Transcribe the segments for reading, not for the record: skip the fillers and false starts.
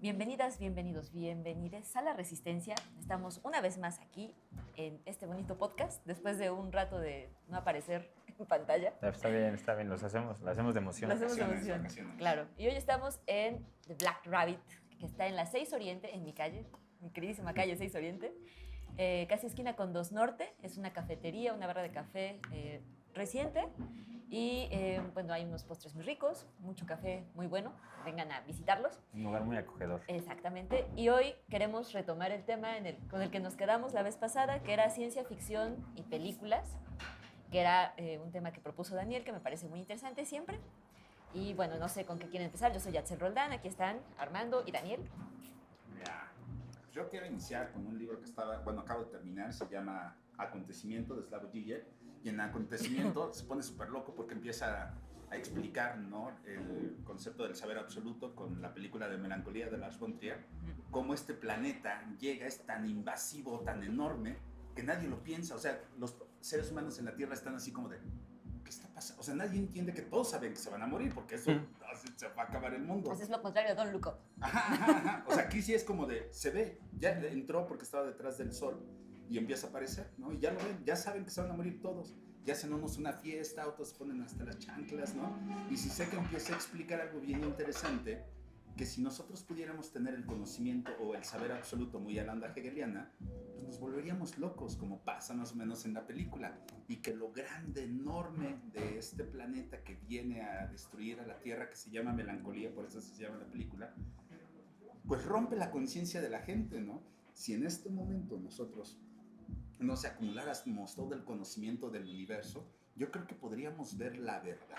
Bienvenidas, bienvenidos, bienvenides a La Resistencia. Estamos una vez más aquí en este bonito podcast, después de un rato de no aparecer en pantalla. Está bien, lo hacemos de emoción. Lo hacemos de emoción, Vacaciones. claro. Y hoy estamos en The Black Rabbit, que está en la 6 Oriente, en mi calle, mi queridísima calle 6 Oriente, casi esquina con 2 Norte. Es una cafetería, una barra de café reciente. Y bueno, hay unos postres muy ricos, mucho café muy bueno. Vengan a visitarlos. Un lugar muy acogedor. Exactamente. Y hoy queremos retomar el tema con el que nos quedamos la vez pasada, que era ciencia ficción y películas, que era un tema que propuso Daniel, que me parece muy interesante siempre. Y bueno, no sé con qué quieren empezar. Yo soy Yatzel Roldán, aquí están Armando y Daniel. Ya. Yo quiero iniciar con un libro que acabo de terminar, se llama Acontecimiento, de Slavoj Žižek. Y en Acontecimiento se pone súper loco porque empieza a explicar, ¿no?, el concepto del saber absoluto con la película de Melancolía de Lars von Trier, cómo este planeta es tan invasivo, tan enorme, que nadie lo piensa. O sea, los seres humanos en la Tierra están así como de, ¿qué está pasando? O sea, nadie entiende que todos saben que se van a morir, porque eso se va a acabar el mundo. Pues es lo contrario de Don't Look Up. Ajá. O sea, aquí sí es como de, se ve, ya entró porque estaba detrás del sol y empieza a aparecer, ¿no? Y ya lo ven, ya saben que se van a morir todos. Ya hacen unos una fiesta, otros se ponen hasta las chanclas, ¿no? Y si sé que empieza a explicar algo bien interesante, que si nosotros pudiéramos tener el conocimiento o el saber absoluto muy a la onda hegeliana, pues nos volveríamos locos, como pasa más o menos en la película. Y que lo grande, enorme de este planeta que viene a destruir a la Tierra, que se llama Melancolía, por eso se llama la película, pues rompe la conciencia de la gente, ¿no? Si en este momento nosotros no se acumuláramos todo el conocimiento del universo, yo creo que podríamos ver la verdad,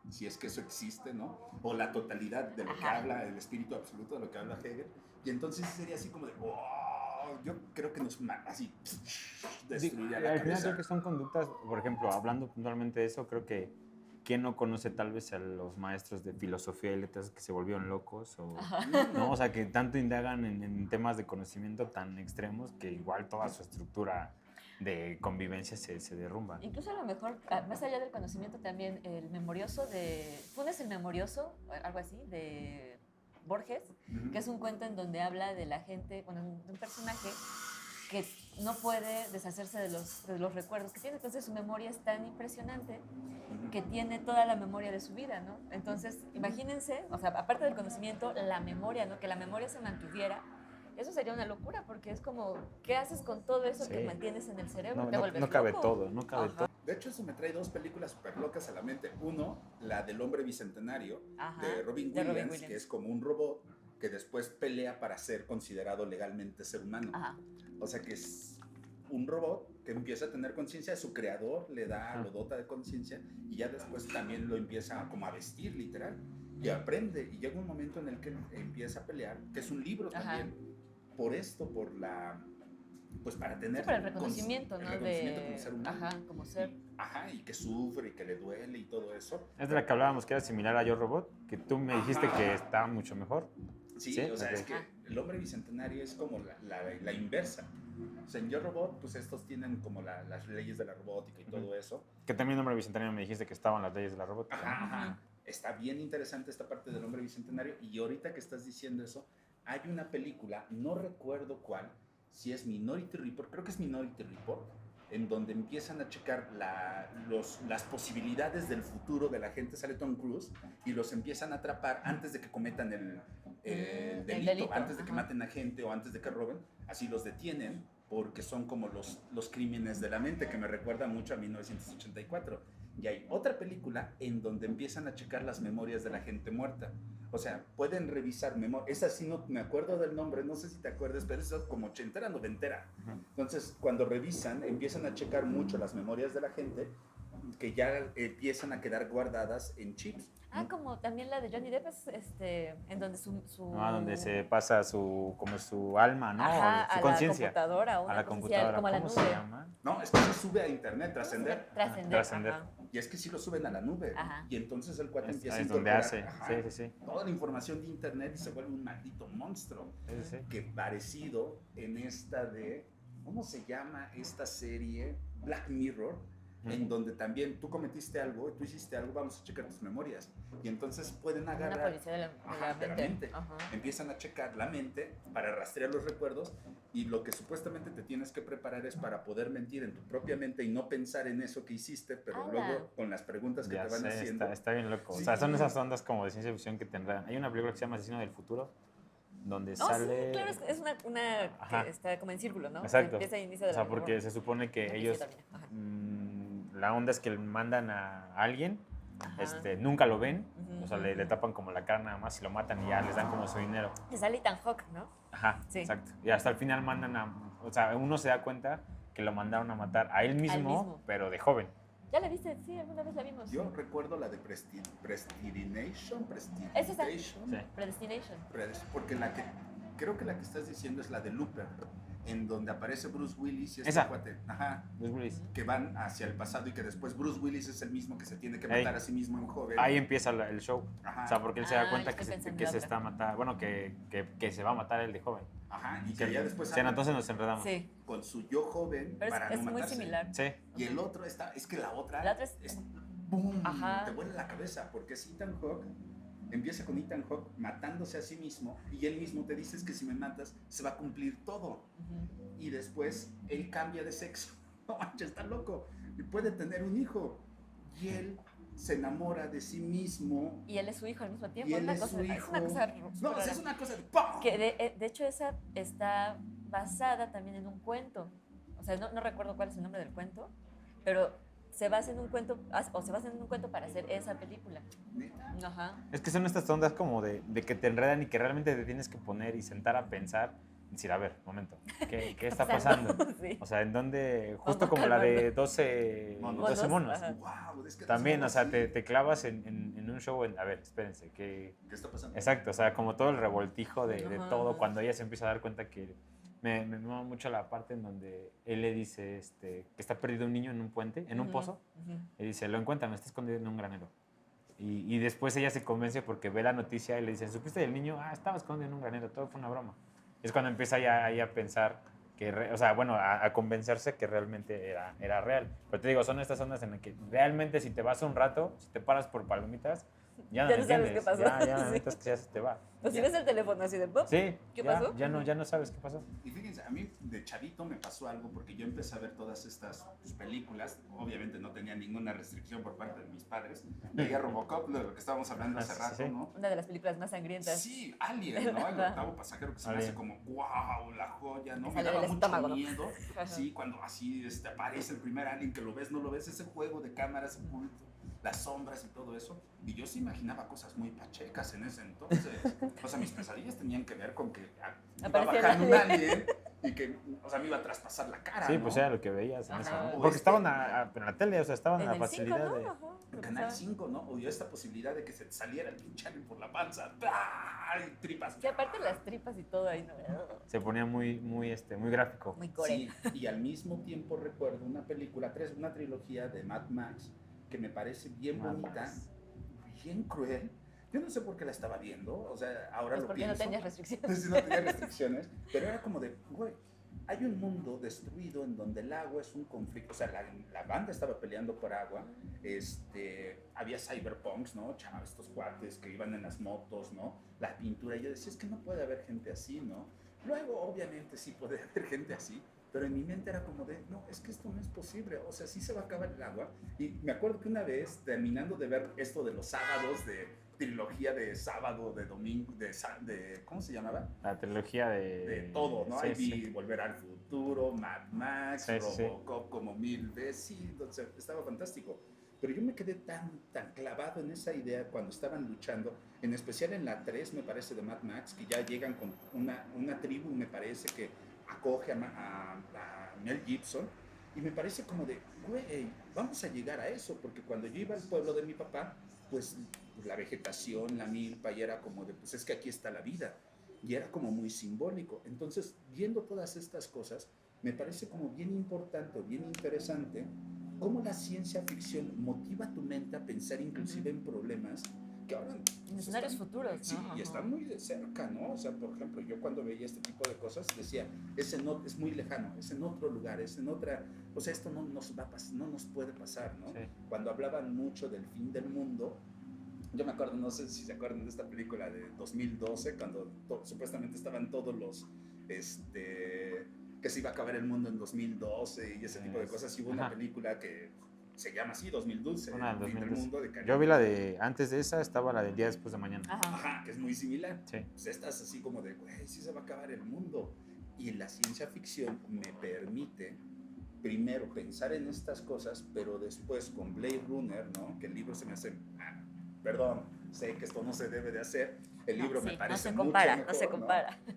si es que eso existe, ¿no? O la totalidad de lo que habla el espíritu absoluto, de lo que habla Hegel, y entonces sería así como de, oh, yo creo que nos así destruiría la al final cabeza. creo que son conductas, por ejemplo, hablando puntualmente de eso, creo que ¿quién no conoce tal vez a los maestros de filosofía y letras que se volvieron locos? ¿No? O sea, que tanto indagan en temas de conocimiento tan extremos que igual toda su estructura de convivencia se derrumba. Incluso a lo mejor, más allá del conocimiento, también el memorioso de... ¿Funes el memorioso? Algo así, de Borges, que es un cuento en donde habla de la gente, bueno, de un personaje que no puede deshacerse de los recuerdos que tiene. Entonces su memoria es tan impresionante que tiene toda la memoria de su vida, ¿no? Entonces, imagínense, o sea, aparte del conocimiento, la memoria, ¿no? Que la memoria se mantuviera. Eso sería una locura, porque es como, ¿qué haces con todo eso que mantienes en el cerebro? Te vuelves no cabe loco. todo, no cabe todo. De hecho, eso me trae dos películas súper locas a la mente. Uno, la del Hombre Bicentenario, de Robin Williams, que es como un robot que después pelea para ser considerado legalmente ser humano. O sea, que es un robot que empieza a tener conciencia, su creador le da, lo dota de conciencia, y ya después también lo empieza como a vestir, literal, y aprende, y llega un momento en el que empieza a pelear, que es un libro también, por esto, por la... pues para tener... Sí, para el reconocimiento, ¿no? El reconocimiento como ser humano. Como ser. Y que sufre, y que le duele, y todo eso. Es de la que hablábamos, que era similar a Yo Robot, que tú me dijiste que está mucho mejor. Sí, o sea, es que el Hombre Bicentenario es como la inversa. O sea, en Yo Robot, pues estos tienen como las leyes de la robótica y todo eso. Que también Hombre Bicentenario me dijiste que estaban las leyes de la robótica. Está bien interesante esta parte del Hombre Bicentenario, y ahorita que estás diciendo eso, hay una película, no recuerdo cuál, si es Minority Report, creo que es Minority Report, en donde empiezan a checar las posibilidades del futuro de la gente. Sale Tom Cruise y los empiezan a atrapar antes de que cometan el delito, antes de que maten a gente o antes de que roben. Así los detienen, porque son como los crímenes de la mente, que me recuerda mucho a 1984. Y hay otra película en donde empiezan a checar las memorias de la gente muerta. O sea, pueden revisar memorias. Esa sí no me acuerdo del nombre, no sé si te acuerdas, pero es como ochentera, noventera. Entonces, cuando revisan, empiezan a checar mucho las memorias de la gente, que ya empiezan a quedar guardadas en chips. Como también la de Johnny Depp, en donde donde se pasa como su alma, ¿no? Su A conciencia. la computadora. A la computadora. Como a la ¿Cómo nube. se llama? No, es que eso sube a internet, trascender. Trascender. Y es que sí lo suben a la nube. Y entonces el cuate empieza a donde hace. Sí. Toda la información de internet y se vuelve un maldito monstruo. Sí. Que parecido en esta de... ¿Cómo se llama esta serie? Black Mirror. en donde también tú cometiste algo, tú hiciste algo, vamos a checar tus memorias. Y entonces pueden Una agarrar... policía de la de la mente. mente. Ajá. Empiezan a checar la mente para rastrear los recuerdos y lo que supuestamente te tienes que preparar es para poder mentir en tu propia mente y no pensar en eso que hiciste, pero Ah, luego con las preguntas que Ya te van sé, haciendo. está bien loco. Sí. O sea, son esas ondas como de ciencia ficción que tendrán. Hay una película que se llama Asesino del Futuro, donde No, sale... sí, claro, es una Ajá. que está como en círculo, ¿no? Exacto. Empieza e inicia O de sea, la porque misma se supone que forma. Inicia y ellos... termina. Ajá. La onda es que mandan a alguien, Ajá. nunca lo ven, Ujú, o sea, le ujú. tapan como la cara nada más y lo matan y ya les dan como su dinero. Es Ethan Hawke, ¿no? Ajá, Sí. exacto. Y hasta el final mandan o sea, uno se da cuenta que lo mandaron a matar a él mismo, mismo. pero de joven. ¿Ya la viste? Sí, alguna vez la vimos. Yo recuerdo la de Predestination, ¿Es esa? Predestination, Sí. Predestination. porque creo que la que estás diciendo es la de Looper, en donde aparece Bruce Willis y este Esa. cuate, ajá, Bruce Willis. que van hacia el pasado y que después Bruce Willis es el mismo que se tiene que Ey. matar a sí mismo en joven. Ahí empieza el show. Ajá. O sea, porque él se Ah, da cuenta yo que estoy se, pensando que en se la está matando, bueno, que se va a matar el de joven. Ajá, y que ya después Sí, habla entonces nos enredamos. Sí, con su yo joven pero para es no muy matarse. similar. Sí. Y el otro es que la otra es... ¡boom! Ajá. Te vuela la cabeza, porque es Ethan Hawke, empieza con Ethan Hawke matándose a sí mismo, y él mismo te dice que si me matas, se va a cumplir todo. Ujú. Y después él cambia de sexo. No manches, está loco. Y puede tener un hijo. Y él se enamora de sí mismo. Y él es su hijo al mismo Y tiempo. él Una es cosa, su es hijo. una cosa No, súper o sea, rara. es una cosa de ¡pum! Que de hecho esa está basada también en un cuento. O sea, no recuerdo cuál es el nombre del cuento, pero se basa en un cuento, o se basa en un cuento para hacer esa película. Neta. Ajá. Es que son estas ondas como de que te enredan y que realmente te tienes que poner y sentar a pensar y decir, a ver, momento, ¿qué está pasando? Sí. O sea, en donde, justo Vamos como la de calmando. 12 Monos. monos. Ajá. Wow, es que También, o sea, así. te clavas en un show, a ver, espérense, que... ¿Qué está pasando? Exacto, o sea, como todo el revoltijo de Ajá, todo, ajá. cuando ella se empieza a dar cuenta que... Me mama mucho la parte en donde él le dice que está perdido un niño en un puente, en un Ujú, pozo, ujú. y dice, lo encuentran, está escondido en un granero. Y después ella se convence porque ve la noticia y le dicen, ¿supiste del niño? Ah, estaba escondido en un granero, todo fue una broma. Es cuando empieza ya ahí a pensar que, o sea, bueno, a convencerse que realmente era real. Pero te digo, son estas ondas en las que realmente si te vas un rato, si te paras por palomitas, ya no Ya no sabes entiendes. qué pasó. Ya la Sí. neta es que ya se te va. O si ves el teléfono así de pop. Sí, ¿Qué ya, pasó? ya no sabes qué pasó. Y fíjense, a mí de chavito me pasó algo porque yo empecé a ver todas estas películas. Obviamente no tenía ninguna restricción por parte de mis padres. Veía Robocop, de lo que estábamos hablando hace Ah, sí, rato, sí. ¿no? Una de las películas más sangrientas. Sí, Alien, ¿no? El octavo pasajero que se me hace Alien. como, wow, la joya, ¿no? Te Me sale daba del mucho estómago, ¿no? miedo. Ajá. Sí, cuando así aparece el primer Alien que lo ves, no lo ves, ese juego de cámaras oculto, las sombras y todo eso. Y yo sí imaginaba cosas muy pachecas en ese entonces. O sea, mis pesadillas tenían que ver con que iba Aparecía el bajando un alien. alien y que, o sea, me iba a traspasar la cara, Sí, ¿no? pues era lo que veías en Ajá. ese O momento. Porque estaban en la tele, o sea, estaban En en la el 5, facilidad ¿no? de... Ajá. En Canal 5, ¿no? O yo esta posibilidad de que se saliera el pinche alien por la panza. ¡Ay! Tripas. Que aparte las tripas y todo ahí, ¿no? Se ponía muy gráfico. Muy core. Sí, y al mismo tiempo recuerdo una película, una trilogía de Mad Max que me parece bien Mad bonita, Max. bien cruel. Yo no sé por qué la estaba viendo, o sea, ahora Pues lo porque pienso. no tenías restricciones. Sí, no tenía restricciones, pero era como de, güey, hay un mundo destruido en donde el agua es un conflicto, o sea, la banda estaba peleando por agua, había cyberpunks, ¿no? Chavos, estos cuates que iban en las motos, ¿no? La pintura, y yo decía, es que no puede haber gente así, ¿no? Luego, obviamente, sí puede haber gente así, pero en mi mente era como de, no, es que esto no es posible, o sea, sí se va a acabar el agua. Y me acuerdo que una vez, terminando de ver esto de los sábados, de trilogía de sábado, de domingo, ¿cómo se llamaba? La trilogía De todo, ¿no? Sí, Ahí vi sí. Volver al Futuro, Mad Max, Sí, sí. Robocop como 1000 veces, sí, entonces estaba fantástico. Pero yo me quedé tan clavado en esa idea cuando estaban luchando, en especial en la 3, me parece, de Mad Max, que ya llegan con una tribu, me parece, que acoge a Mel Gibson, y me parece como de, güey, vamos a llegar a eso, porque cuando yo iba al pueblo de mi papá, pues la vegetación, la milpa, y era como de, pues es que aquí está la vida, y era como muy simbólico. Entonces, viendo todas estas cosas, me parece como bien importante, bien interesante, cómo la ciencia ficción motiva tu mente a pensar inclusive en problemas que ahora... En escenarios futuros, ¿no? Sí, y están muy de cerca, ¿no? O sea, por ejemplo, yo cuando veía este tipo de cosas decía, ese no, es muy lejano, es en otro lugar, es en otra... O sea, esto no nos va a pasar, no nos puede pasar, ¿no? Sí. Cuando hablaban mucho del fin del mundo, yo me acuerdo, no sé si se acuerdan de esta película de 2012, cuando supuestamente estaban todos los... que se iba a acabar el mundo en 2012 y ese tipo de cosas. Y hubo una película que se llama así, 2012, Una del el fin del 2012. mundo de Caribe. Yo vi la de, antes de esa estaba la del día después de mañana. Ajá, que es muy similar. Sí. Pues estás así como de, güey, sí se va a acabar el mundo. Y la ciencia ficción me permite primero pensar en estas cosas, pero después con Blade Runner, ¿no? Que el libro se me hace, perdón, sé que esto no se debe de hacer, el libro me parece mucho mejor, no se compara. ¿no?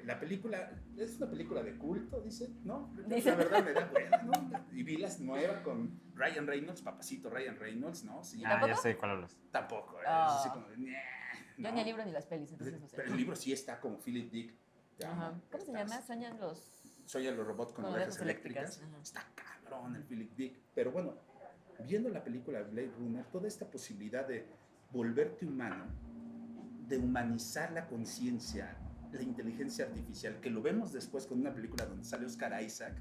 La película es una película de culto, dice, ¿no? Dice. La verdad me da hueva, ¿no? Y vi las nuevas con Ryan Reynolds, papacito Ryan Reynolds, ¿no? Sí, Ya sé cuál hablas. tampoco, es Oh. así como de, "Nah", Yo ¿no? ni el libro ni las pelis, entonces no sé. Pero el libro sí está como Philip Dick. te amo, Ajá. ¿Cómo se estás- llama? Sueñan los... Soy los robots con Con orejas orejas eléctricas. eléctricas, ajá. Está cabrón el Philip Dick. Pero bueno, viendo la película Blade Runner, toda esta posibilidad de volverte humano, de humanizar la conciencia, la inteligencia artificial, que lo vemos después con una película donde sale Oscar Isaac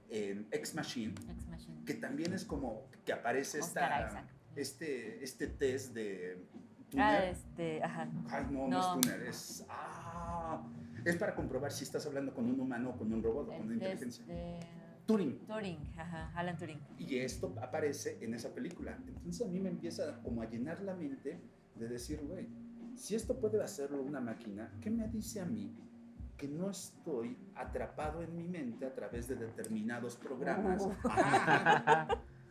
en Ex Machine, Ex Machine. que también es como que aparece Oscar Isaac. este test de Ah, túnel. ajá. Ay, no No. es túnel, es para comprobar si estás hablando con un humano o con un robot o con una El test inteligencia. de Turing. Turing, ajá, Alan Turing. Y esto aparece en esa película. Entonces a mí me empieza como a llenar la mente de decir, güey, si esto puede hacerlo una máquina, ¿qué me dice a mí que no estoy atrapado en mi mente a través de determinados programas?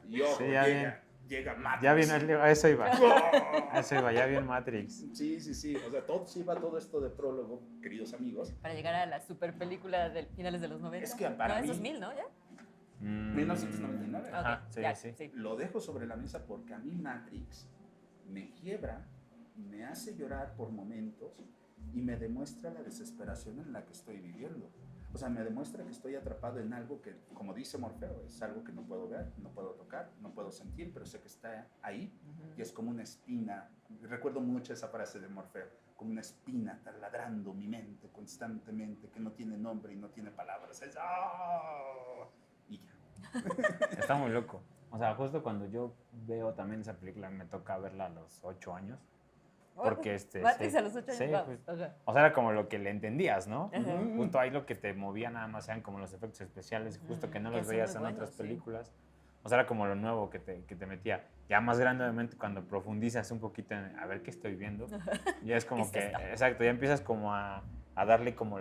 Y ojo, Sí, ya llega Matrix. Ya viene, a eso iba. ¡Oh! A eso iba, ya vi en Matrix. Sí. O sea, todo esto de prólogo, queridos amigos. Para llegar a la super película de finales de los 90. Es que para no, mí- es 2000, ¿no? ¿Ya? 1999. Ajá, Ok, sí, ya, sí. Lo dejo sobre la mesa porque a mí Matrix me quiebra, me hace llorar por momentos y me demuestra la desesperación en la que estoy viviendo. O sea, me demuestra que estoy atrapado en algo que, como dice Morfeo, es algo que no puedo ver, no puedo tocar, no puedo sentir, pero sé que está ahí y es como una espina. Recuerdo mucho esa frase de Morfeo, como una espina taladrando mi mente constantemente, que no tiene nombre y no tiene palabras. Es, ¡ah! Y ya. Está muy loco. O sea, justo cuando yo veo también esa película, me toca verla a los 8 años. Porque Matrix sí, a los 8 años. sí, wow, pues, ajá. o sea, era como lo que le entendías, ¿no? Ajá. Justo ahí lo que te movía nada más eran como los efectos especiales, justo que no Que los son veías muy en buenos, otras sí. películas. O sea, era como lo nuevo que te metía. Ya más grande, obviamente, cuando profundizas un poquito en a ver qué estoy viendo, ya es como ¿Qué es que, esto? exacto, ya empiezas como a darle como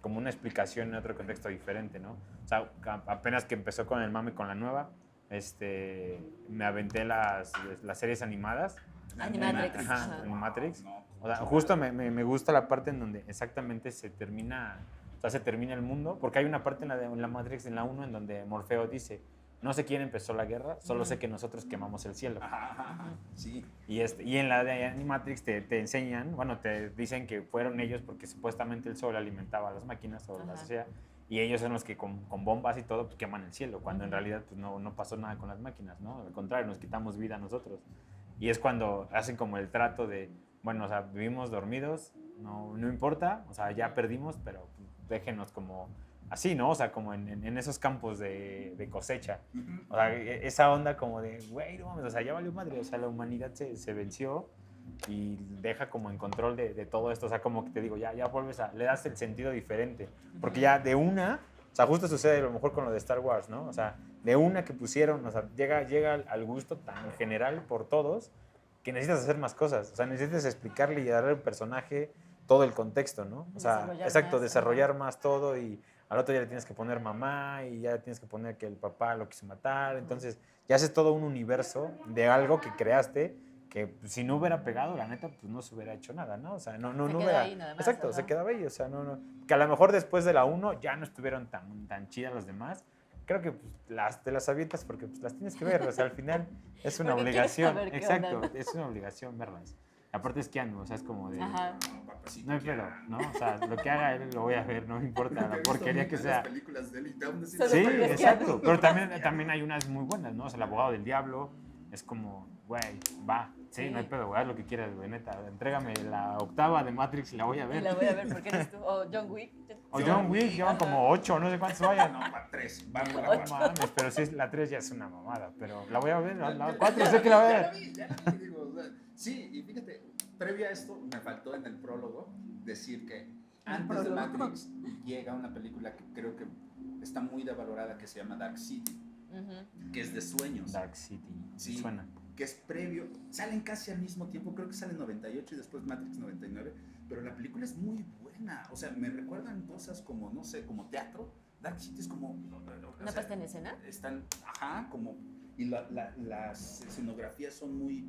como una explicación en otro contexto diferente, ¿no? O sea, apenas que empezó con el mame con la nueva, me aventé las series animadas. Animatrix. Ajá, Ajá. Animatrix. No, O sea, justo me gusta la parte en donde exactamente se termina el mundo, porque hay una parte en la Matrix, en la 1, en donde Morfeo dice, no sé quién empezó la guerra, solo sé que nosotros quemamos el cielo. Ajá. Sí. Y en la de Animatrix te enseñan, bueno, te dicen que fueron ellos porque supuestamente el sol alimentaba a las máquinas o la Ajá. sociedad, y ellos son los que con bombas y todo pues, queman el cielo, cuando en Ujú. realidad pues, no pasó nada con las máquinas, ¿no? Al contrario, nos quitamos vida nosotros. Y es cuando hacen como el trato de, bueno, o sea, vivimos dormidos, no importa, o sea, ya perdimos, pero pues, déjenos como así, ¿no? O sea, como en esos campos de cosecha. O sea, esa onda como de, güey, no mames, o sea, ya valió madre, o sea, la humanidad se venció y deja como en control de todo esto, o sea, como que te digo, ya vuelves le das el sentido diferente, porque ya de una, o sea, justo sucede a lo mejor con lo de Star Wars, ¿no? O sea, de una que pusieron, o sea, llega al gusto tan general por todos que necesitas hacer más cosas, o sea, necesitas explicarle y darle al personaje todo el contexto, ¿no? O sea, Desarrollar exacto, más, desarrollar ajá. más todo y al otro ya le tienes que poner mamá y ya le tienes que poner que el papá lo quiso matar, entonces ya haces todo un universo de algo que creaste que pues, si no hubiera pegado, la neta, pues no se hubiera hecho nada, ¿no? O sea, no queda hubiera... ahí nada más, Exacto, ajá. se quedaba ahí, o sea, no. Que a lo mejor después de la 1 ya no estuvieron tan chidas las demás. Creo que pues, te las avientas porque pues, las tienes que ver, o sea, al final es una Porque quieres obligación. saber qué Exacto, onda. es una obligación verlas. Aparte es Keanu, o sea, es como de... Ajá. No, papacito, No hay ya. pedo, ¿no? O sea, lo que haga él lo voy a ver, no me importa, la porquería que sea. Las películas de él y aún así Solo Sí, porque es exacto. Keanu. Pero también hay unas muy buenas, ¿no? O sea, El abogado del diablo es como, güey, va. Sí, no hay pedo, güey, haz lo que quieras, güey, neta. Entrégame la octava de Matrix y la voy a Y ver. la voy a ver porque eres tú. O John Wick. O John Wick, llevan como 8, no sé cuántos vayan. No, para 3. Va por No la 4. mames, pero sí, la 3 ya es una mamada. Pero la voy a ver, la 4 sé que la voy a ver. Ya la vi, digo, o sea, sí, y fíjate, previo a esto, me faltó en el prólogo decir que antes de Matrix llega una película que creo que está muy devalorada que se llama Dark City, que es de sueños. Dark City, Sí, suena. que es previo, salen casi al mismo tiempo, creo que sale en 98 y después Matrix 99, pero la película es muy buena, o sea, me recuerdan cosas como, no sé, como teatro. Dark City es como... ¿Una puesta en escena? Están, ajá, como... Y las escenografías son muy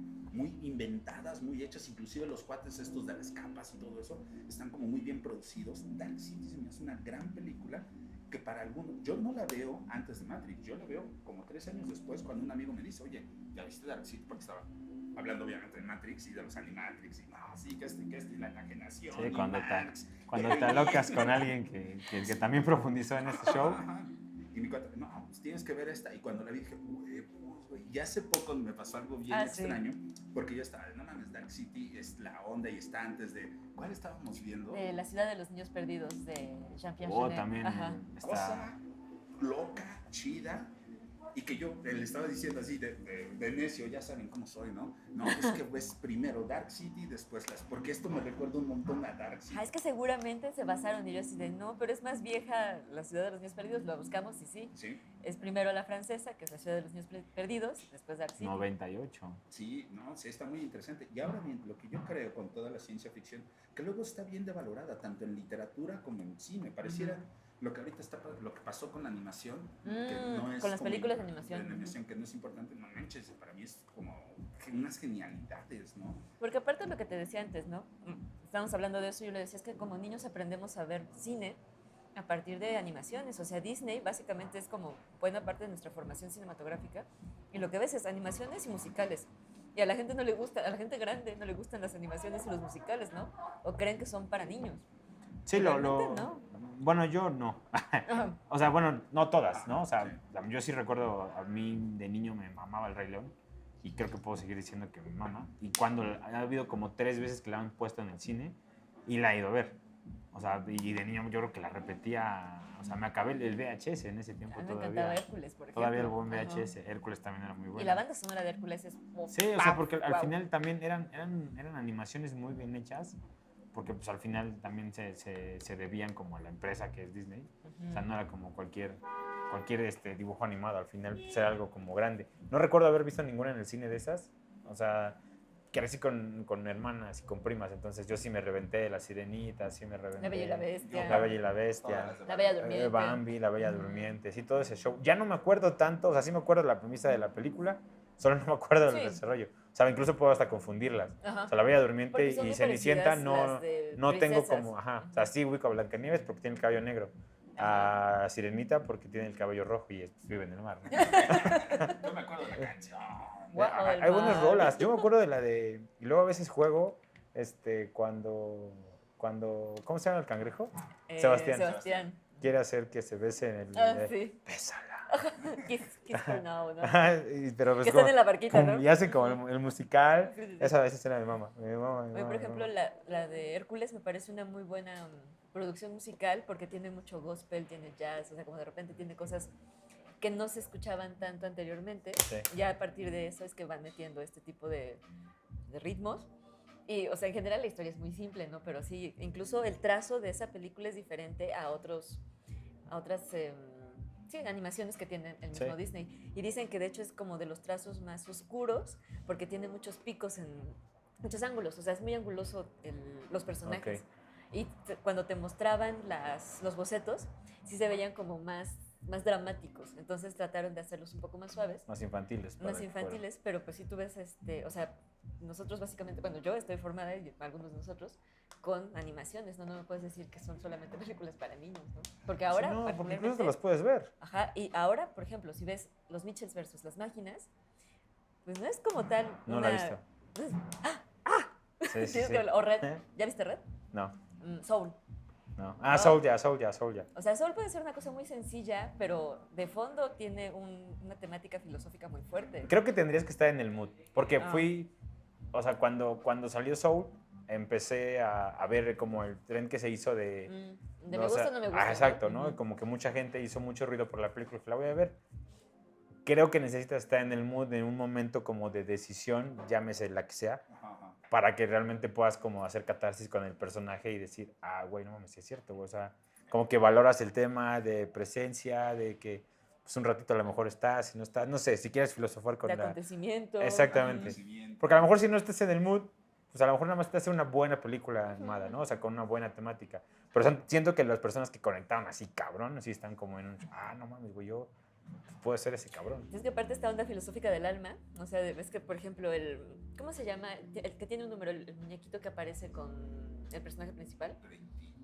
inventadas, muy hechas, inclusive los cuates estos de las capas y todo eso, están como muy bien producidos. Dark City se me hace una gran película que para algunos, yo no la veo antes de Matrix, yo la veo como 3 años después cuando un amigo me dice, oye, ¿ya viste Dark City? Porque estaba hablando obviamente de Matrix y de los Animatrix y no, sí, que y la enajenación. Sí, y cuando Max, te alocas con alguien que también profundizó en este show. Ajá. Y mi cuate, no, pues tienes que ver esta. Y cuando la vi dije, huevos, güey. Y hace poco me pasó algo bien extraño, porque yo estaba, no mames, Dark City es la onda y está antes de, ¿cuál estábamos viendo? De La ciudad de los niños perdidos de Jean-Pierre Oh, Jeunet. también está... Cosa loca, chida. Y que yo le estaba diciendo así de necio, ya saben cómo soy, ¿no? No, es que pues primero Dark City, después porque esto me recuerda un montón a Dark City. Es que seguramente se basaron y yo así de, no, pero es más vieja La ciudad de los niños perdidos, lo buscamos y sí. Sí. Es primero la francesa, que es La ciudad de los niños perdidos, después Dark City. 98. Sí, no, sí, está muy interesante. Y ahora bien, lo que yo creo con toda la ciencia ficción, que luego está bien devalorada, tanto en literatura como en cine, pareciera... Lo que ahorita está, lo que pasó con la animación, que no es con las como películas de animación. que no es importante, no manches, para mí es como unas genialidades, ¿no? Porque aparte de lo que te decía antes, ¿no? Estábamos hablando de eso y yo le decía, es que como niños aprendemos a ver cine a partir de animaciones. O sea, Disney básicamente es como buena parte de nuestra formación cinematográfica. Y lo que ves es animaciones y musicales. Y a la gente no le gusta, a la gente grande no le gustan las animaciones y los musicales, ¿no? O creen que son para niños. Sí, ¿no? Bueno, yo no. O sea, bueno, no todas, ¿no? O sea, yo sí recuerdo, a mí de niño me mamaba el Rey León y creo que puedo seguir diciendo que me mama. Y cuando ha habido como 3 veces que la han puesto en el cine y la he ido a ver. O sea, y de niño yo creo que la repetía, o sea, me acabé el VHS en ese tiempo todavía. Me encantaba Hércules, por ejemplo. Todavía el buen VHS, Hércules también era muy bueno. Y la banda sonora de Hércules es... Sí, o sea, porque al final también eran animaciones muy bien hechas. Porque pues al final también se debían como a la empresa que es Disney. O sea, no era como cualquier dibujo animado. Al final pues, era algo como grande. No recuerdo haber visto ninguna en el cine de esas. O sea, crecí con hermanas y con primas. Entonces yo sí me reventé La Sirenita, sí me reventé... La Bella y la Bestia. La Bella y la Bestia. La Bella Durmiente. Bambi, La Bella Durmiente. Sí, todo ese show. Ya no me acuerdo tanto. O sea, sí me acuerdo de la premisa de la película. Solo no me acuerdo del desarrollo. O sea, incluso puedo hasta confundirlas. Ajá. O sea, La Bella Durmiente y Cenicienta no tengo como... Ajá. O sea, sí ubico a Blancanieves porque tiene el cabello negro. A Sirenita porque tiene el cabello rojo y vive en el mar, ¿no? No me acuerdo de la canción. Hay buenas rolas. Yo me acuerdo de la de... Y luego a veces juego cuando ¿cómo se llama el cangrejo? Sebastián. Quiere hacer que se bese en el... sí. Bésala. Kiss for now, ¿no? Pero pues que están en la barquita, ¿no? Y hacen como el musical. Sí. Esa a veces era mi mamá. Por ejemplo, la de Hércules me parece una muy buena producción musical porque tiene mucho gospel, tiene jazz, o sea, como de repente tiene cosas que no se escuchaban tanto anteriormente. Sí. Ya a partir de eso es que van metiendo este tipo de ritmos. Y, o sea, en general la historia es muy simple, ¿no? Pero sí, incluso el trazo de esa película es diferente a otras animaciones que tiene el mismo Disney. Y dicen que de hecho es como de los trazos más oscuros porque tiene muchos picos en muchos ángulos. O sea, es muy anguloso los personajes. Y cuando te mostraban los bocetos, sí se veían como más dramáticos. Entonces trataron de hacerlos un poco más suaves. Más infantiles. Pero pues si tú ves, o sea, nosotros básicamente, bueno, yo estoy formada, y algunos de nosotros, con animaciones, ¿no? No me puedes decir que son solamente películas para niños, ¿no? Porque ahora... Sí, no, porque incluso te las puedes ver. Ajá, y ahora, por ejemplo, si ves Los Mitchells versus Las Máquinas, pues no es como tal No la he visto. Sí. O Red. ¿Ya viste Red? No. Soul. No. Soul ya. O sea, Soul puede ser una cosa muy sencilla, pero de fondo tiene una temática filosófica muy fuerte. Creo que tendrías que estar en el mood, porque o sea, cuando salió Soul, empecé a ver como el tren que se hizo de... De me gusta o no me gusta. Exacto, ¿no? Como que mucha gente hizo mucho ruido por la película, que la voy a ver. Creo que necesitas estar en el mood, en un momento como de decisión, llámese la que sea, para que realmente puedas como hacer catarsis con el personaje y decir, güey, no mames, sí es cierto, güey. O sea, como que valoras el tema de presencia, de que pues un ratito a lo mejor estás, si no estás, no sé, si quieres filosofar con de acontecimiento. Exactamente. Porque a lo mejor si no estás en el mood, pues a lo mejor nada más te hace una buena película animada, ¿no? O sea, con una buena temática. Pero siento que las personas que conectaron así, cabrón, así están como en un... no mames, güey, yo puedo ser ese cabrón. Es que aparte esta onda filosófica del alma, o sea, ves que, por ejemplo, ¿cómo se llama? El que tiene un número, el muñequito que aparece con el personaje principal.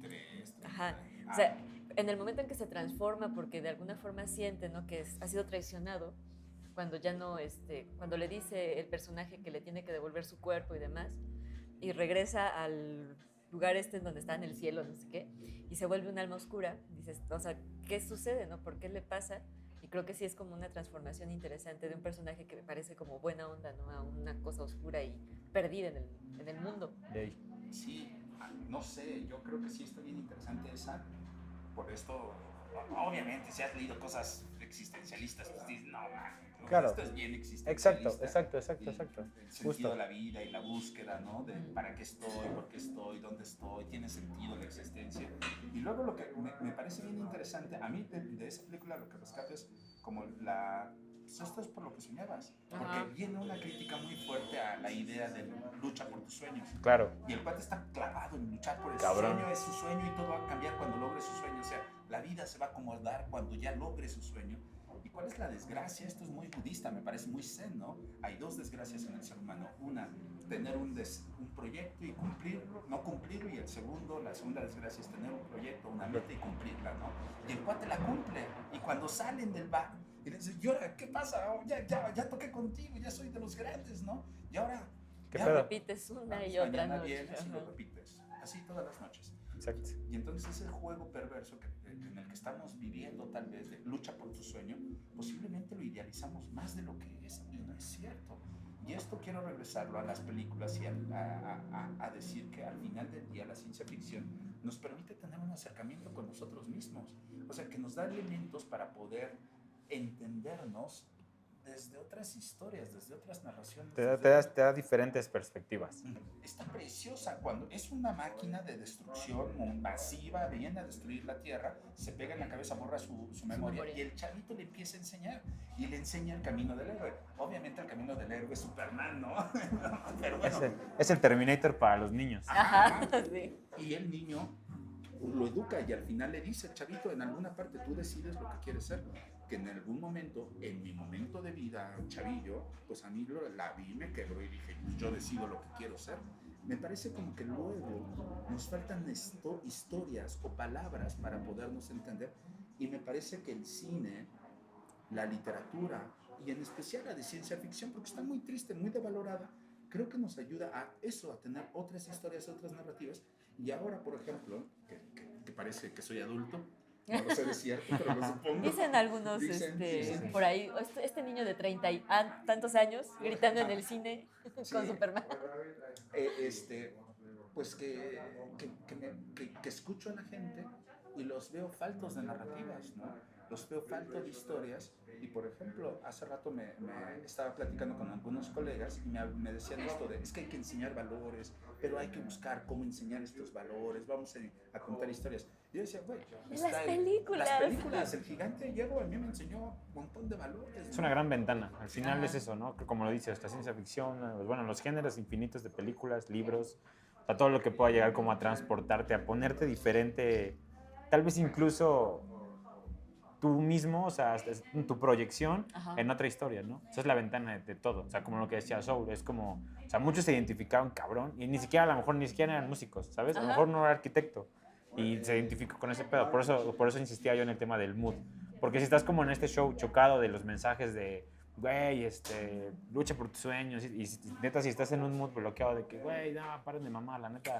23. Ajá. O sea, en el momento en que se transforma, porque de alguna forma siente, ¿no? Que ha sido traicionado, cuando ya no, cuando le dice el personaje que le tiene que devolver su cuerpo y demás, y regresa al lugar en donde está en el cielo, no sé qué, y se vuelve un alma oscura, dices, o sea, ¿qué sucede, no? ¿Por qué le pasa? Y creo que sí es como una transformación interesante de un personaje que me parece como buena onda, ¿no? A una cosa oscura y perdida en el mundo. Sí, no sé, yo creo que sí está bien interesante esa. Por esto, obviamente, si has leído cosas existencialistas, pues dices, no, man, claro. Esto es bien existencialista. Exacto. El sentido de la vida y la búsqueda, ¿no? De para qué estoy, por qué estoy, dónde estoy, tiene sentido la existencia. Y luego lo que me parece bien interesante, a mí de esa película lo que rescato es como pues esto es por lo que soñabas. Porque viene una crítica muy fuerte a la idea de lucha por tus sueños. Claro. Y el cuate está clavado en luchar por el Cabrón. sueño, es su sueño y todo va a cambiar cuando logre su sueño. O sea, la vida se va a acomodar cuando ya logre su sueño. ¿Y cuál es la desgracia? Esto es muy budista, me parece muy zen, ¿no? Hay dos desgracias en el ser humano. Una, tener un proyecto y cumplirlo, no cumplirlo. Y la segunda desgracia es tener un proyecto, una meta y cumplirla, ¿no? Y el cuate la cumple. Y cuando salen del bar, y le dicen, ¿y ahora qué pasa? Oh, ya toqué contigo, ya soy de los grandes, ¿no? Y ahora... ¿Qué Ya pedo? repites una y otra mañana noche. vienes y lo repites. Así todas las noches. Exacto. Y entonces ese juego perverso en el que estamos viviendo tal vez de lucha por tu sueño, posiblemente lo idealizamos más de lo que es y no es cierto. Y esto quiero regresarlo a las películas y a decir que al final del día la ciencia ficción nos permite tener un acercamiento con nosotros mismos. O sea, que nos da elementos para poder entendernos desde otras historias, desde otras narraciones. Te da diferentes perspectivas. Está preciosa cuando es una máquina de destrucción masiva, viene a destruir la Tierra, se pega en la cabeza, borra su memoria y el chavito le empieza a enseñar y le enseña el camino del héroe. Obviamente el camino del héroe es Superman, ¿no? Pero bueno. Es el Terminator para los niños. Ajá, sí. Y el niño lo educa y al final le dice, chavito, en alguna parte tú decides lo que quieres ser. Que en algún momento, en mi momento de vida, chavillo, pues a mí la vi, me quebró y dije, pues yo decido lo que quiero ser. Me parece como que luego nos faltan historias o palabras para podernos entender y me parece que el cine, la literatura y en especial la de ciencia ficción, porque está muy triste, muy devalorada, creo que nos ayuda a eso, a tener otras historias, otras narrativas. Y ahora, por ejemplo, que parece que soy adulto, no lo sé de cierto, pero lo supongo. Dicen algunos Dicen. por ahí, este niño de 30 y tantos años gritando en el cine con Superman. Pues que escucho a la gente y los veo faltos de narrativas, ¿no? Los veo faltos de historias. Y por ejemplo, hace rato me estaba platicando con algunos colegas y me decían esto de, es que hay que enseñar valores, pero hay que buscar cómo enseñar estos valores, vamos a contar historias. Y yo decía, güey, Las películas. El Gigante de Hierro a mí me enseñó un montón de valores. Es una gran ventana. Al final es eso, ¿no? Que como lo dices, la ciencia ficción, pues bueno, los géneros infinitos de películas, libros, o sea, todo lo que pueda llegar como a transportarte, a ponerte diferente, tal vez incluso tú mismo, o sea, tu proyección en otra historia, ¿no? Esa es la ventana de todo. O sea, como lo que decía Soul, es como, o sea, muchos se identificaban cabrón y a lo mejor ni siquiera eran músicos, ¿sabes? A lo mejor no era arquitecto y se identificó con ese pedo. Por eso insistía yo en el tema del mood. Porque si estás como en este show chocado de los mensajes de, güey, lucha por tus sueños y neta, si estás en un mood bloqueado de que, güey, no, paren de mamar, la neta,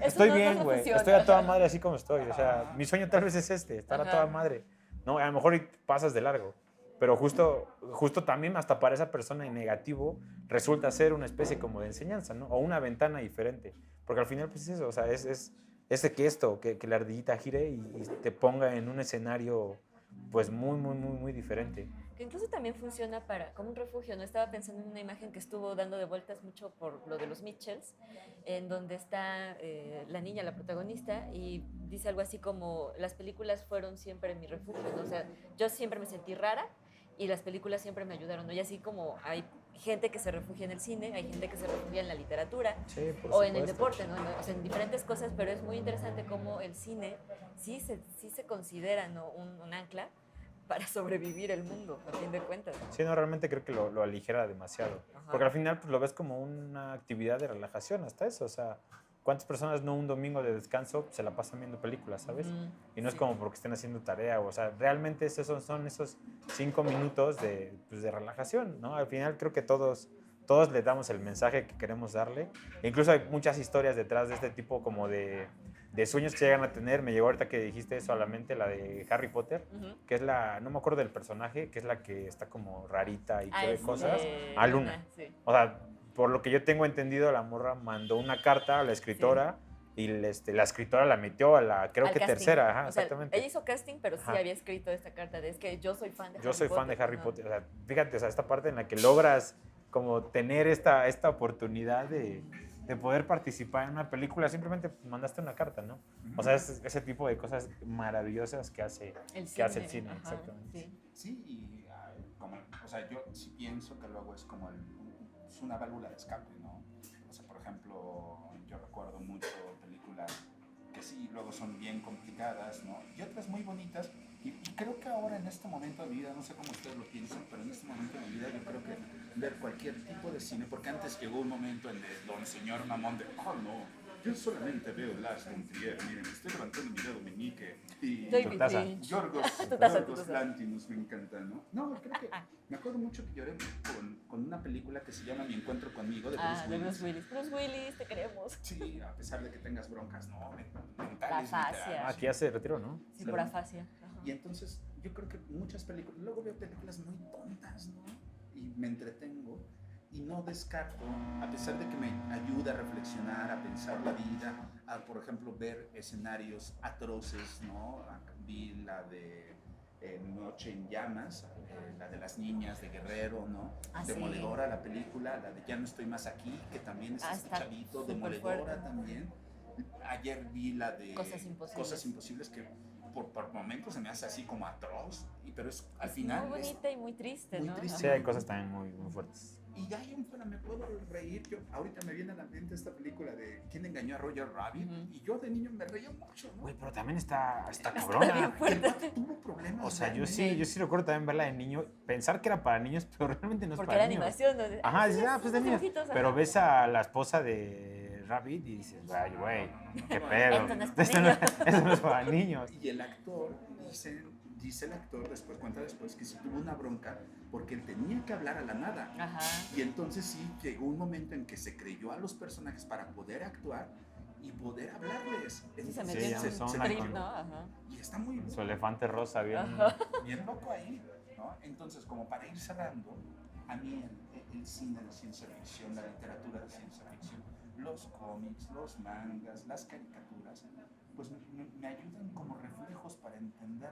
estoy bien, güey, estoy a toda madre así como estoy. O sea, mi sueño tal vez es estar a toda madre. No, a lo mejor pasas de largo. pero justo también hasta para esa persona en negativo resulta ser una especie como de enseñanza, ¿no? O una ventana diferente, porque al final pues es eso, o sea, es que la ardillita gire y te ponga en un escenario pues muy diferente. Que incluso también funciona como un refugio, ¿no? Estaba pensando en una imagen que estuvo dando de vueltas mucho por lo de los Mitchells, en donde está la niña, la protagonista, y dice algo así como, las películas fueron siempre mi refugio, ¿no? O sea, yo siempre me sentí rara y las películas siempre me ayudaron, ¿no? Y así como hay gente que se refugia en el cine, hay gente que se refugia en la literatura o en el deporte, ¿no? O sea, en diferentes cosas, pero es muy interesante cómo el cine sí se considera, ¿no? un ancla para sobrevivir el mundo, a fin de cuentas. Sí, no, realmente creo que lo aligera demasiado. Ajá. Porque al final pues, lo ves como una actividad de relajación, hasta eso. O sea, ¿cuántas personas no un domingo de descanso se la pasan viendo películas, sabes? Y no es como porque estén haciendo tarea. O sea, realmente son esos 5 minutos de relajación, ¿no? Al final creo que todos le damos el mensaje que queremos darle. E incluso hay muchas historias detrás de este tipo como de sueños que llegan a tener. Me llegó ahorita que dijiste eso a la mente, la de Harry Potter, que es no me acuerdo del personaje, que es la que está como rarita y que ve cosas. A Luna. Sí. O sea, por lo que yo tengo entendido, la morra mandó una carta a la escritora y la escritora la metió a la, creo que casting. Tercera. Ajá, o sea, exactamente. Ella hizo casting, pero sí había escrito esta carta de es que yo soy fan de Harry Potter. Yo soy fan de Harry Potter. O sea, fíjate, o sea, esta parte en la que logras como tener esta oportunidad de poder participar en una película, simplemente mandaste una carta, ¿no? O sea, es ese tipo de cosas maravillosas que hace el cine. Ajá, exactamente. Sí, y o sea, yo sí pienso que luego es como es una válvula de escape, ¿no? O sea, por ejemplo, yo recuerdo mucho películas que sí, luego son bien complicadas, ¿no? Y otras muy bonitas. Y creo que ahora en este momento de mi vida, no sé cómo ustedes lo piensan, pero en este momento de mi vida yo creo que ver cualquier tipo de cine, porque antes llegó un momento en el don señor mamón de, oh no, yo solamente veo Lars von Trier, miren, estoy levantando mi dedo meñique y Yorgos Lanthimos me encanta, ¿no? No, creo que me acuerdo mucho que lloré con una película que se llama Mi encuentro conmigo de Bruce Willis. Bruce Willis, te queremos. Sí, a pesar de que tengas broncas, ¿no? Mentales. Aquí ya se retiró, ¿no? Sí, por afasia. Y entonces yo creo que muchas películas, luego veo películas muy tontas, ¿no? Y me entretengo y no descarto, a pesar de que me ayuda a reflexionar, a pensar la vida, a, por ejemplo, ver escenarios atroces, ¿no? Vi la de Noche en Llamas, la de las niñas de Guerrero, ¿no? Demoledora, la película, la de Ya no estoy más aquí, que también es este chavito, demoledora también. Ayer vi la de Cosas Imposibles que por momentos se me hace así como atroz, pero es al final muy bonita y muy triste, ¿no? Sí, hay cosas también muy fuertes. Y ya me puedo reír. Ahorita me viene a la mente esta película de ¿Quién engañó a Roger Rabbit? Y yo de niño me reía mucho, ¿no? Güey, pero también está cabrona. El pato tuvo problemas. O sea, yo sí recuerdo también verla de niño, pensar que era para niños, pero realmente no es porque para niños. Porque era animación, ¿no? Ajá, dices, pues de niños. Pero ves a la esposa de Rabbit y dices, güey, qué pedo. Esto no es para niños. Y el actor dice el actor cuenta después que sí tuvo una bronca porque él tenía que hablar a la nada. Ajá. Y entonces sí llegó un momento en que se creyó a los personajes para poder actuar y poder hablarles. Y está muy su elefante rosa bien loco ahí, ¿no? Entonces, como para ir cerrando, a mí el cine de ciencia ficción, la literatura de ciencia ficción, los cómics, los mangas, las caricaturas, pues me ayudan como reflejos para entender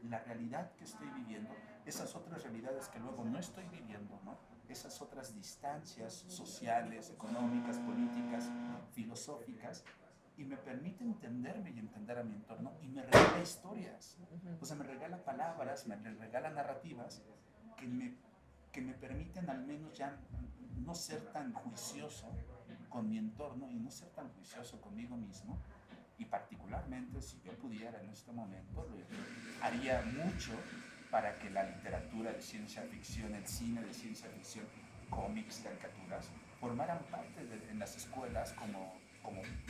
la realidad que estoy viviendo, esas otras realidades que luego no estoy viviendo, ¿no? Esas otras distancias sociales, económicas, políticas, filosóficas, y me permite entenderme y entender a mi entorno, y me regala historias, o sea, me regala palabras, me regala narrativas que me permiten al menos ya no ser tan juicioso con mi entorno y no ser tan juicioso conmigo mismo. Y particularmente, si yo pudiera en este momento, haría mucho para que la literatura de ciencia ficción, el cine de ciencia ficción, cómics, caricaturas, formaran parte en las escuelas como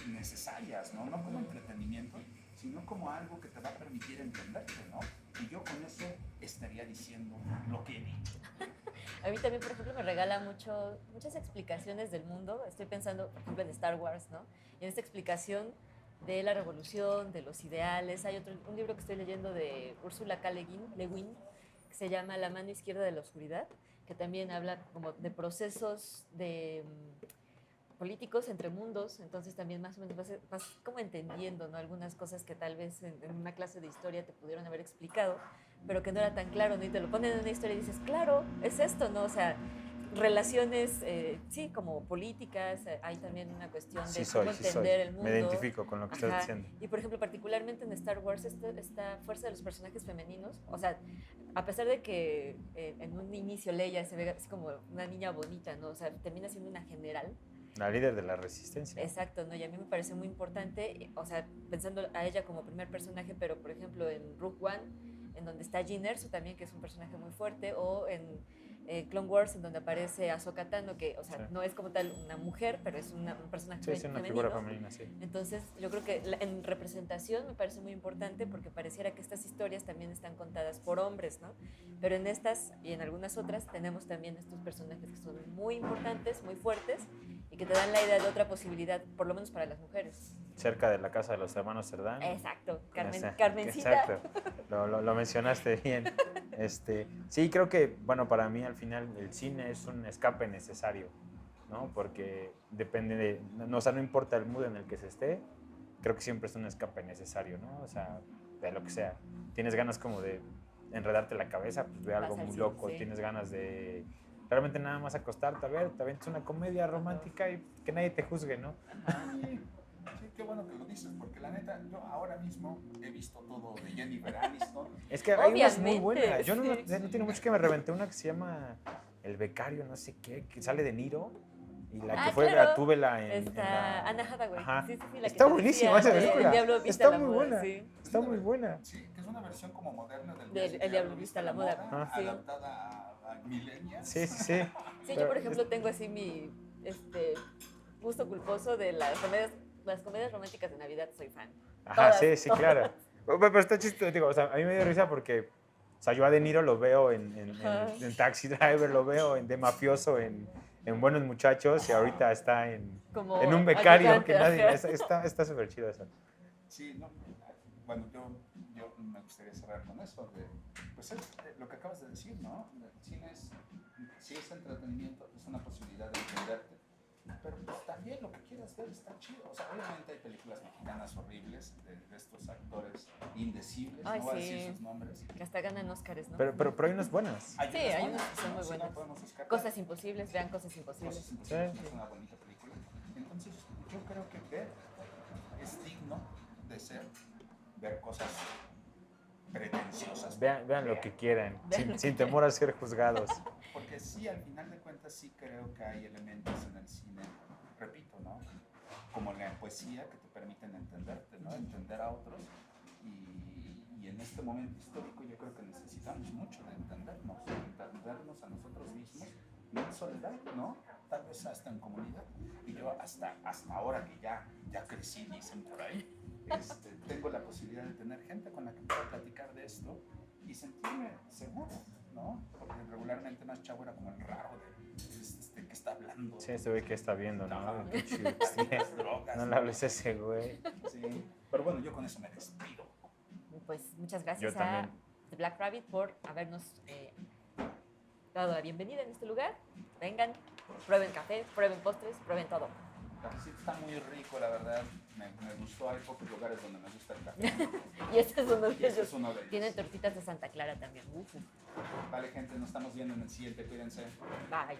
necesarias, ¿no? No como entretenimiento, sino como algo que te va a permitir entenderte, ¿no? Y yo con eso estaría diciendo lo que he dicho. A mí también, por ejemplo, me regala muchas explicaciones del mundo. Estoy pensando, por ejemplo, en Star Wars, ¿no? Y en esta explicación de la revolución, de los ideales. Hay un libro que estoy leyendo de Ursula K. Le Guin, que se llama La mano izquierda de la oscuridad, que también habla como de procesos de políticos entre mundos, entonces también más o menos vas como entendiendo, ¿no? Algunas cosas que tal vez en una clase de historia te pudieron haber explicado, pero que no era tan claro, ¿no? Y te lo ponen en una historia y dices, claro, es esto, ¿no? O sea, relaciones, sí, como políticas, hay también una cuestión de cómo entender el mundo. Me identifico con lo que estás diciendo. Y por ejemplo, particularmente en Star Wars, esta fuerza de los personajes femeninos, o sea, a pesar de que en un inicio Leia se ve así como una niña bonita, ¿no? O sea, termina siendo una general. La líder de la resistencia. Exacto, ¿no? Y a mí me parece muy importante, o sea, pensando a ella como primer personaje, pero por ejemplo en Rogue One, en donde está Jyn Erso también, que es un personaje muy fuerte, o en Clone Wars, en donde aparece Ahsoka Tano, que, o sea, sí, no es como tal una mujer, pero es un personaje femenino. Sí, es una figura femenina, sí. Entonces, yo creo que en representación me parece muy importante porque pareciera que estas historias también están contadas por hombres, ¿no? Pero en estas y en algunas otras tenemos también estos personajes que son muy importantes, muy fuertes y que te dan la idea de otra posibilidad, por lo menos para las mujeres. Cerca de la casa de los hermanos Cerdán. Exacto, Carmencita. Exacto, lo mencionaste bien. Sí, creo que, bueno, para mí al final el cine es un escape necesario, ¿no? Porque depende de, no, o sea, no importa el mood en el que se esté, creo que siempre es un escape necesario, ¿no? O sea, de lo que sea. Tienes ganas como de enredarte la cabeza, pues ve algo muy loco, sí. Tienes ganas de realmente nada más acostarte a ver, te aventas una comedia romántica y que nadie te juzgue, ¿no? Sí, qué bueno que lo dices, porque la neta, yo ahora mismo he visto todo de Jennifer Aniston. Es que hay unas muy buenas. Yo no tiene mucho que me reventé una que se llama El Becario, no sé qué, que sale de Niro. Y la que fue claro. Gatúbela Está Anne Hathaway. Sí, la está buenísima esa película. El Diablo Viste está la muy moda, buena. Sí. Está muy buena. Sí, que es una versión como moderna del El Diablo Viste la moda. Sí. Adaptada a millennials. Sí. Sí, yo por ejemplo tengo así mi gusto culposo de las comedias románticas de Navidad, soy fan. Ajá, todas, sí, claro. Pero está chistoso, digo, o sea, a mí me dio risa porque, o sea, yo a De Niro lo veo en Taxi Driver, lo veo de mafioso en Buenos Muchachos y ahorita está en un becario que nadie, está súper chido eso. Sí, no, bueno, yo me gustaría cerrar con eso, pues es lo que acabas de decir, ¿no? El cine sí es entretenimiento, es una posibilidad de entenderte, pero pues también lo que quieras ver está chido. O sea, obviamente hay películas mexicanas horribles de estos actores indecibles, no voy a decir sus nombres. Que hasta ganan Óscares, ¿no? Pero hay unas buenas. Hay unas que son muy buenas. Cosas Imposibles, vean Cosas Imposibles. Cosas Imposibles es una bonita película. Entonces, yo creo que ver es digno de ver cosas pretenciosas. Vean lo que quieran, sin temor a ser juzgados. Porque sí, al final de cuentas, sí creo que hay elementos en el cine, repito, ¿no? Como la poesía que te permiten entenderte, ¿no? Entender a otros. Y en este momento histórico yo creo que necesitamos mucho de entendernos a nosotros mismos, no en soledad, ¿no? Tal vez hasta en comunidad. Y yo hasta ahora que ya crecí, dicen por ahí, tengo la posibilidad de tener gente con la que pueda platicar de esto y sentirme seguro, ¿no? Porque regularmente más chavo era como el raro que está hablando. Sí, ese güey que está viendo, ¿no? Drogas, no le hables a ese güey. Sí, pero bueno, yo con eso me despido. Pues muchas gracias a The Black Rabbit por habernos dado la bienvenida en este lugar. Vengan, prueben café, prueben postres, prueben todo. El cafecito está muy rico, la verdad. Me gustó. Hay pocos lugares donde me gusta el café. Y este es uno de ellos. Es uno de ellos. Tienen tortitas de Santa Clara también. Vale, gente, nos estamos viendo en el siguiente. Cuídense. Bye.